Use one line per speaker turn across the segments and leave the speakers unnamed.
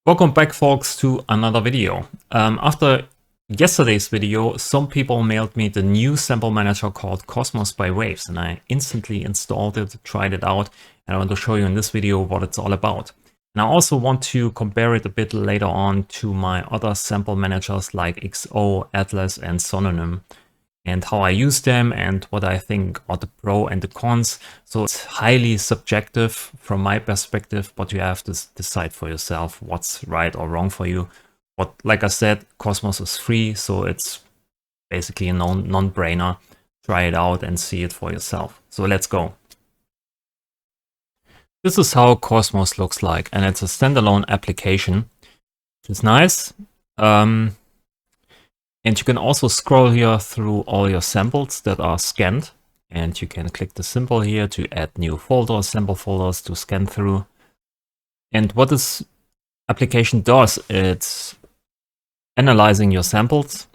Welcome back, folks, to another video. After yesterday's video, some people mailed me the new sample manager called Cosmos by Waves, and I instantly installed it, tried it out, and I want to show you in this video what it's all about. And I also want to compare it a bit later on to my other sample managers like XO, Atlas, and Sononym, and how I use them and what I think are the pros and the cons. So it's highly subjective from my perspective, but you have to decide for yourself what's right or wrong for you. But like I said, Cosmos is free, so it's basically a non-brainer. Try it out and see it for yourself. So let's go. This is how Cosmos looks like, and it's a standalone application, which is nice. And you can also scroll here through all your samples that are scanned. And you can click the symbol here to add new folders, sample folders to scan through. And what this application does, it's analyzing your samples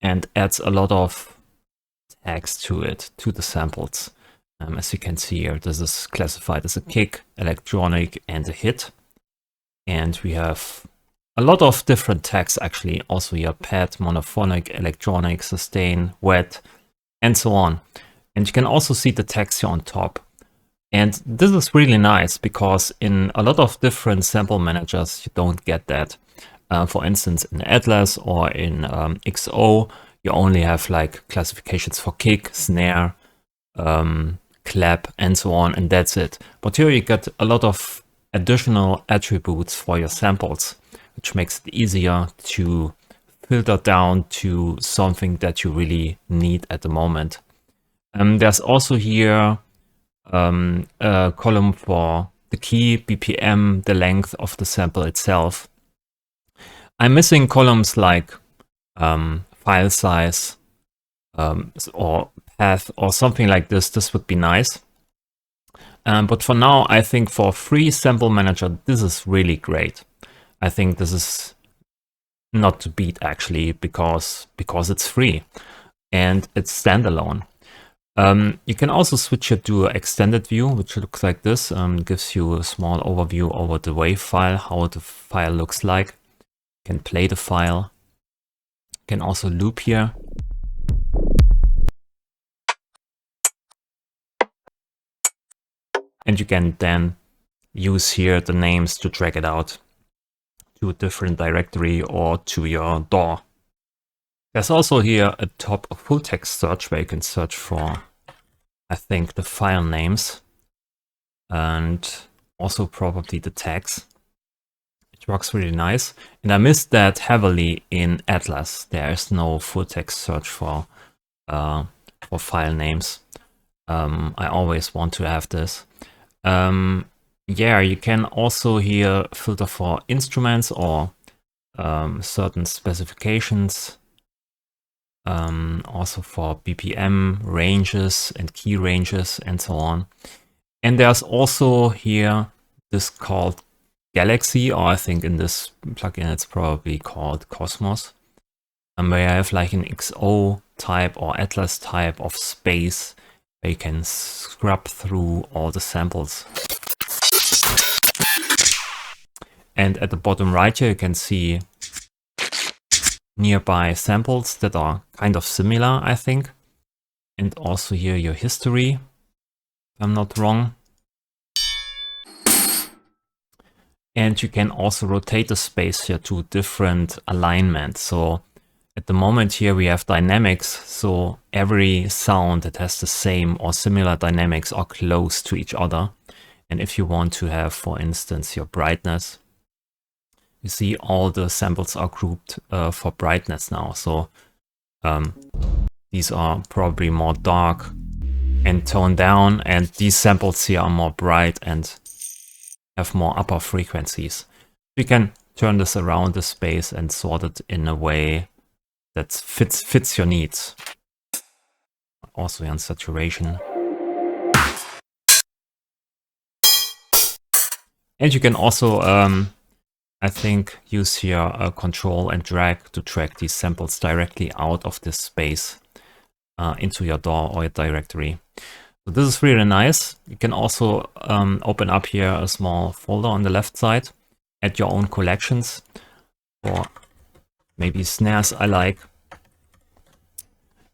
and adds a lot of tags to it, to the samples. As you can see here, this is classified as a kick, electronic, and a hit. And we have a lot of different tags actually, also here pad, monophonic, electronic, sustain, wet, and so on. And you can also see the tags here on top. And this is really nice because in a lot of different sample managers, you don't get that. For instance, in Atlas or in XO, you only have like classifications for kick, snare, clap, and so on, and that's it. But here you get a lot of additional attributes for your samples, which makes it easier to filter down to something that you really need at the moment. There's also here a column for the key, BPM, the length of the sample itself. I'm missing columns like file size or path or something like this. This would be nice. But for now, I think for a free sample manager, this is really great. I think this is not to beat actually because it's free and it's standalone. You can also switch it to an extended view, which looks like this. Gives you a small overview over the WAV file, how the file looks like. You can play the file. You can also loop here. And you can then use here the names to drag it out to a different directory or to your DAW. There's also here a top full text search where you can search for, I think, the file names and also probably the tags. It works really nice. And I missed that heavily in Atlas. There is no full text search for file names. I always want to have this. Yeah, you can also here filter for instruments or certain specifications. Also for BPM ranges and key ranges and so on. And there's also here this called Galaxy, or I think in this plugin it's probably called Cosmos, where I have like an XO type or Atlas type of space where you can scrub through all the samples. And at the bottom right here, you can see nearby samples that are kind of similar, I think. And also here your history, if I'm not wrong. And you can also rotate the space here to different alignment. So at the moment here we have dynamics. So every sound that has the same or similar dynamics are close to each other. And if you want to have, for instance, your brightness, you see all the samples are grouped for brightness now. So these are probably more dark and toned down, and these samples here are more bright and have more upper frequencies. We can turn this around the space and sort it in a way that fits your needs. Also on saturation. And you can also I think use here a control and drag to drag these samples directly out of this space into your DAW or your directory. So this is really nice. You can also open up here a small folder on the left side add your own collections, or maybe snares I like,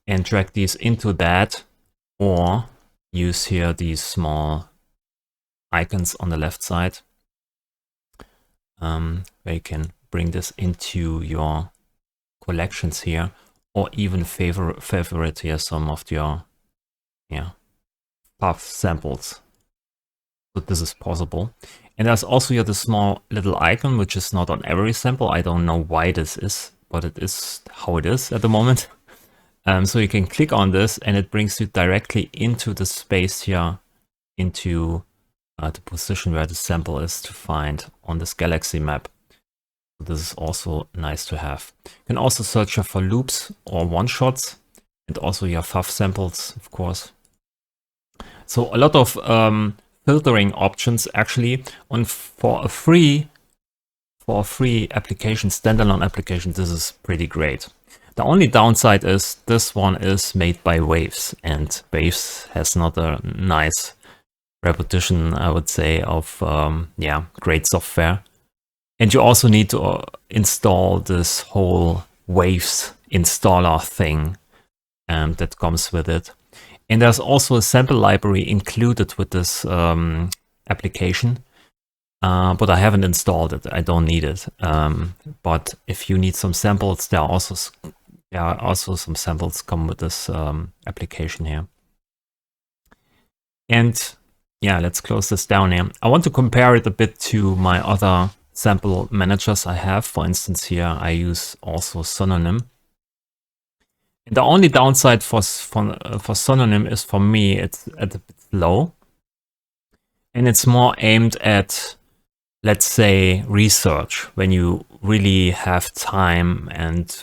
and drag these into that, or use here these small icons on the left side, where you can bring this into your collections here, or even favorite here some of your puff samples. So this is possible. And there's also here the small little icon, which is not on every sample. I don't know why this is, but it is how it is at the moment. So you can click on this and it brings you directly into the space here, into the position where the sample is to find on this galaxy map. So this is also nice to have. You can also search here for loops or one-shots, and also your FUF samples, of course. So a lot of filtering options actually. For a free application, standalone application, this is pretty great. The only downside is this one is made by Waves, and Waves has not a nice reputation, I would say, of great software. And you also need to install this whole Waves installer thing that comes with it. And there's also a sample library included with this application, but I haven't installed it. I don't need it. But if you need some samples, there are also some samples come with this application here. And yeah, let's close this down here. I want to compare it a bit to my other sample managers I have. For instance, here I use also Sononym. And the only downside for Sononym is, for me, it's a bit slow. And it's more aimed at, let's say, research, when you really have time and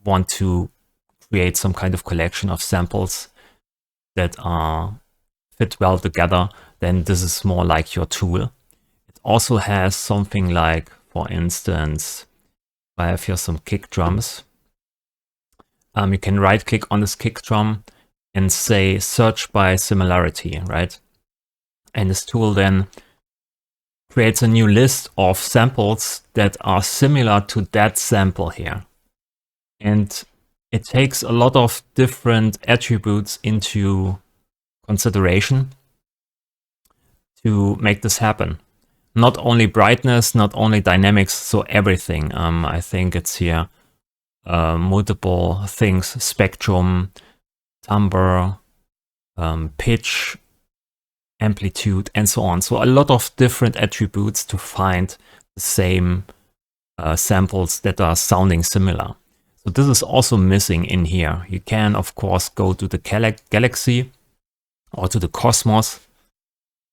want to create some kind of collection of samples that fit well together, then this is more like your tool. It also has something like, for instance, I have here some kick drums. You can right click on this kick drum and say search by similarity, right? And this tool then creates a new list of samples that are similar to that sample here. And it takes a lot of different attributes into consideration to make this happen. Not only brightness, not only dynamics, so everything. I think it's here multiple things: spectrum, timbre, pitch, amplitude, and so on. So a lot of different attributes to find the same samples that are sounding similar. So this is also missing in here. You can, of course, go to the galaxy or to the cosmos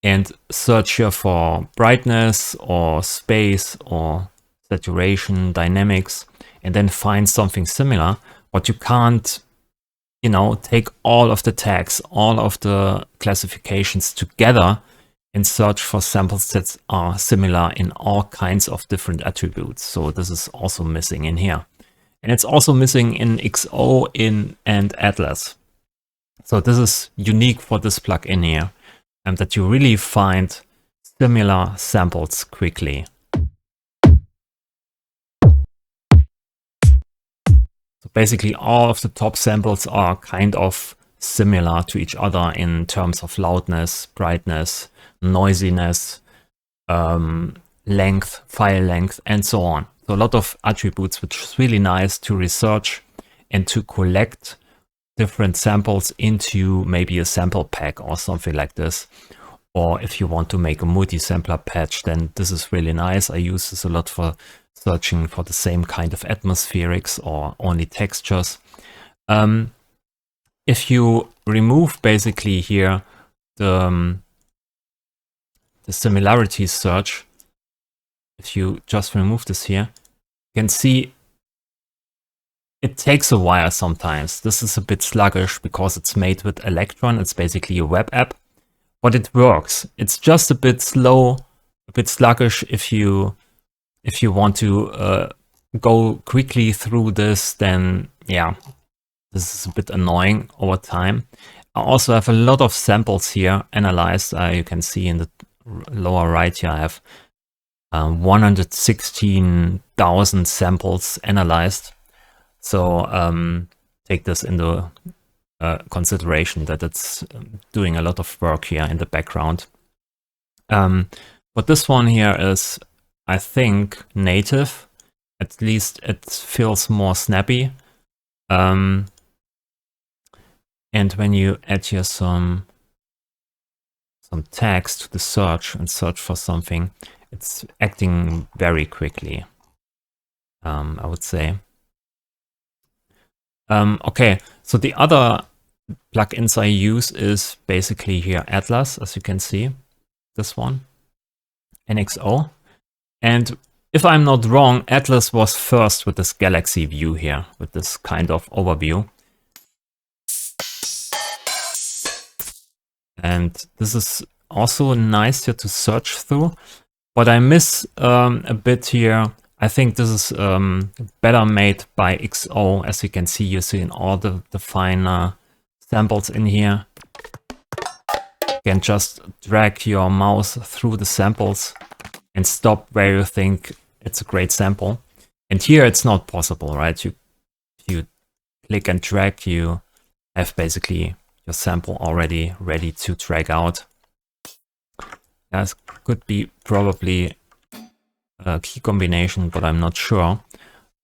and search here for brightness or space or saturation, dynamics, and then find something similar. But you can't, you know, take all of the tags, all of the classifications together and search for samples that are similar in all kinds of different attributes. So this is also missing in here. And it's also missing in XO and Atlas. So this is unique for this plugin here, and that you really find similar samples quickly. So basically all of the top samples are kind of similar to each other in terms of loudness, brightness, noisiness, length, file length, and so on. So a lot of attributes, which is really nice to research and to collect different samples into maybe a sample pack or something like this. Or if you want to make a multi-sampler patch, then this is really nice. I use this a lot for searching for the same kind of atmospherics or only textures. If you remove basically here the similarity search, if you just remove this here, you can see it takes a while sometimes. This is a bit sluggish because it's made with Electron. It's basically a web app, but it works. It's just a bit slow, a bit sluggish if you want to go quickly through this, then yeah, this is a bit annoying over time. I also have a lot of samples here analyzed. You can see in the lower right here, I have 116,000 samples analyzed. So take this into consideration that it's doing a lot of work here in the background. But this one here is, I think, native. At least it feels more snappy. And when you add here some tags to the search and search for something, it's acting very quickly, I would say. Okay, so the other plugins I use is basically here Atlas, as you can see, this one, NXO. And if I'm not wrong, Atlas was first with this galaxy view here, with this kind of overview. And this is also nice here to search through, but I miss a bit here. I think this is better made by XO. As you can see, you see in all the finer samples in here. You can just drag your mouse through the samples and stop where you think it's a great sample. And here it's not possible, right? You click and drag, you have basically your sample already ready to drag out. That could be probably a key combination, but I'm not sure.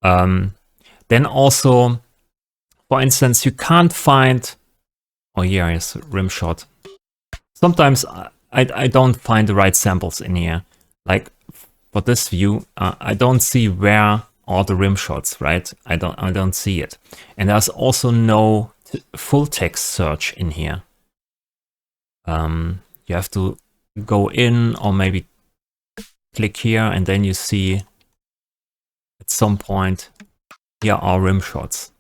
Then also, for instance, you can't find, oh here is rim shot. Sometimes I don't find the right samples in here. Like for this view, I don't see where are the rim shots, right? I don't see it. And there's also no full text search in here. You have to go in or maybe click here and then you see at some point here are rim shots.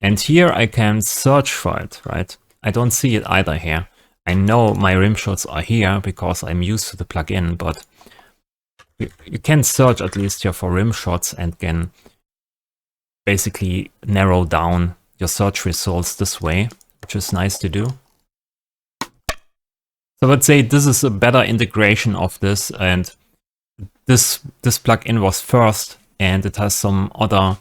And here I can search for it, right? I don't see it either here. I know my rim shots are here because I'm used to the plugin, but you can search at least here for rim shots and can basically narrow down your search results this way, which is nice to do. So let's say this is a better integration of this, and this plugin was first, and it has some other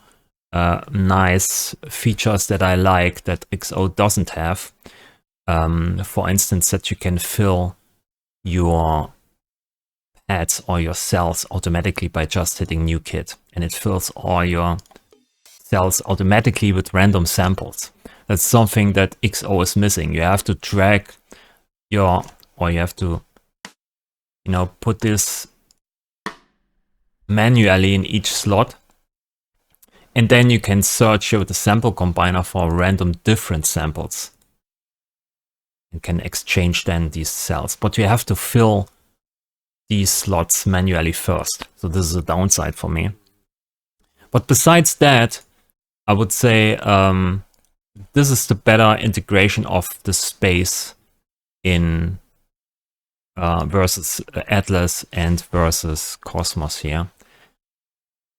nice features that I like that XO doesn't have. For instance, that you can fill your pads or your cells automatically by just hitting new kit, and it fills all your cells automatically with random samples. That's something that XO is missing. You have to drag your, or you have to, you know, put this manually in each slot. And then you can search here with the sample combiner for random different samples. You can exchange then these cells, but you have to fill these slots manually first. So this is a downside for me. But besides that, I would say this is the better integration of the space in versus Atlas and versus Cosmos here.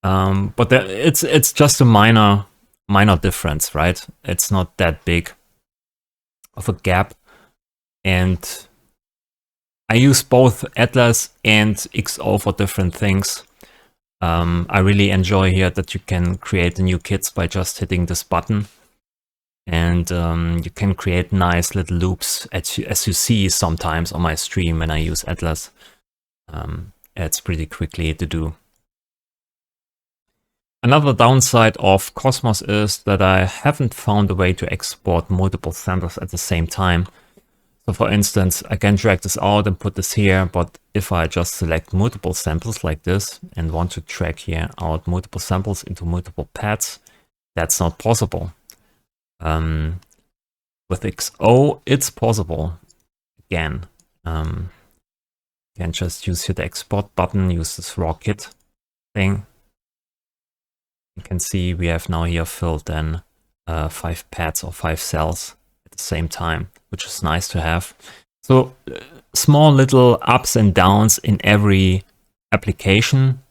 But it's just a minor difference, right? It's not that big of a gap. And I use both Atlas and XO for different things. I really enjoy here that you can create the new kits by just hitting this button. And you can create nice little loops as you see sometimes on my stream when I use Atlas. It's pretty quickly to do. Another downside of Cosmos is that I haven't found a way to export multiple samples at the same time. So for instance, I can drag this out and put this here, but if I just select multiple samples like this and want to drag here out multiple samples into multiple pads, that's not possible. With XO, it's possible. Again, you can just use here the export button, use this raw kit thing. You can see we have now here filled then 5 pads or 5 cells at the same time, which is nice to have. So small little ups and downs in every application.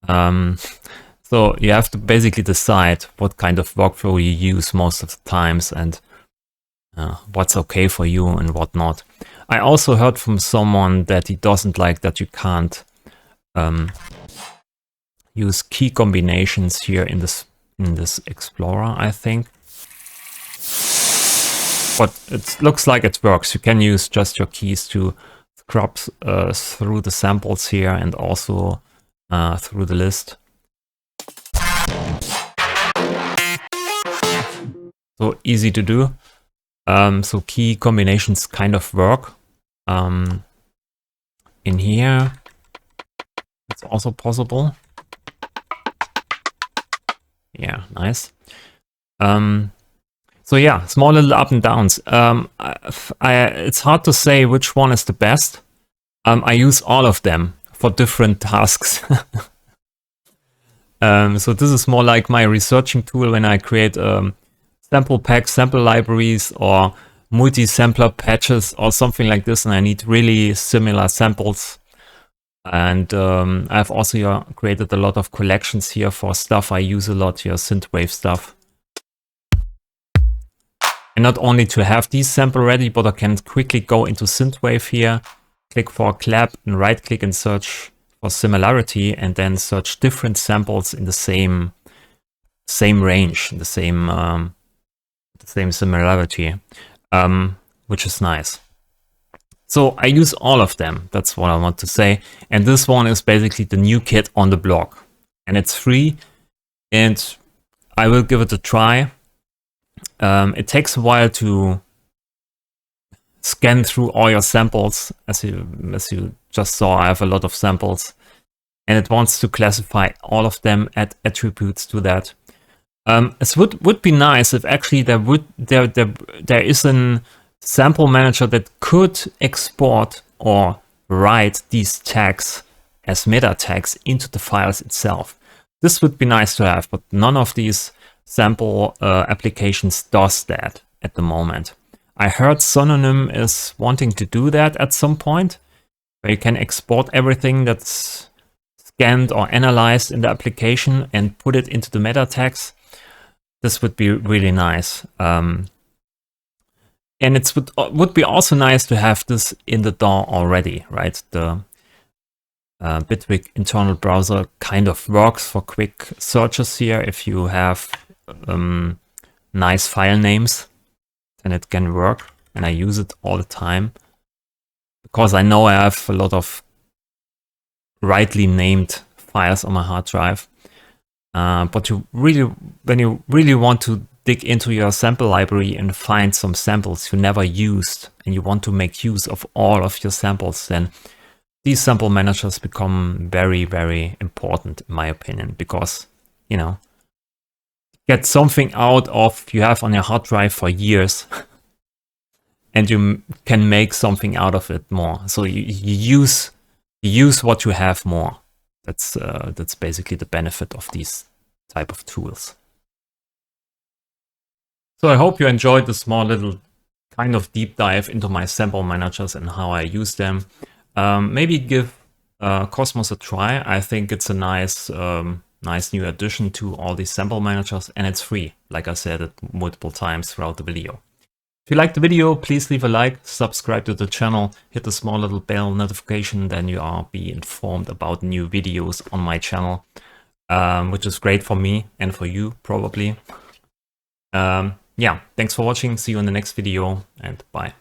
So you have to basically decide what kind of workflow you use most of the times and what's okay for you and what not. I also heard from someone that he doesn't like that you can't use key combinations here in this Explorer, I think. But it looks like it works. You can use just your keys to scrub through the samples here and also through the list. So easy to do. So key combinations kind of work. In here, it's also possible. Yeah, nice. So yeah, small little up and downs. It's hard to say which one is the best. I use all of them for different tasks. So this is more like my researching tool when I create sample packs, sample libraries, or multi-sampler patches or something like this, and I need really similar samples. And I've also created a lot of collections here for stuff I use a lot here, synthwave stuff. And not only to have these sample ready, but I can quickly go into synthwave here, click for a clap and right click and search for similarity, and then search different samples in the same range, the same similarity, which is nice. So I use all of them. That's what I want to say. And this one is basically the new kit on the blog, and it's free, and I will give it a try. It takes a while to scan through all your samples. As you just saw, I have a lot of samples, and it wants to classify all of them, add attributes to that. It would be nice if actually there is a sample manager that could export or write these tags as meta tags into the files itself. This would be nice to have, but none of these sample applications does that at the moment. I heard Sononym is wanting to do that at some point, where you can export everything that's scanned or analyzed in the application and put it into the meta tags. This would be really nice. And it would be also nice to have this in the DAW already, right? The Bitwig internal browser kind of works for quick searches here. If you have nice file names, then it can work. And I use it all the time because I know I have a lot of rightly named files on my hard drive. But when you really want to dig into your sample library and find some samples you never used, and you want to make use of all of your samples, then these sample managers become very, very important in my opinion, because, you know, get something out of you have on your hard drive for years and you can make something out of it more. So you use what you have more. That's basically the benefit of these type of tools. So I hope you enjoyed this small little kind of deep dive into my sample managers and how I use them. Maybe give Cosmos a try. I think it's a nice new addition to all these sample managers, and it's free, like I said it multiple times throughout the video. If you liked the video, please leave a like, subscribe to the channel, hit the small little bell notification, then you will be informed about new videos on my channel, which is great for me and for you probably. Yeah, thanks for watching, see you in the next video, and bye.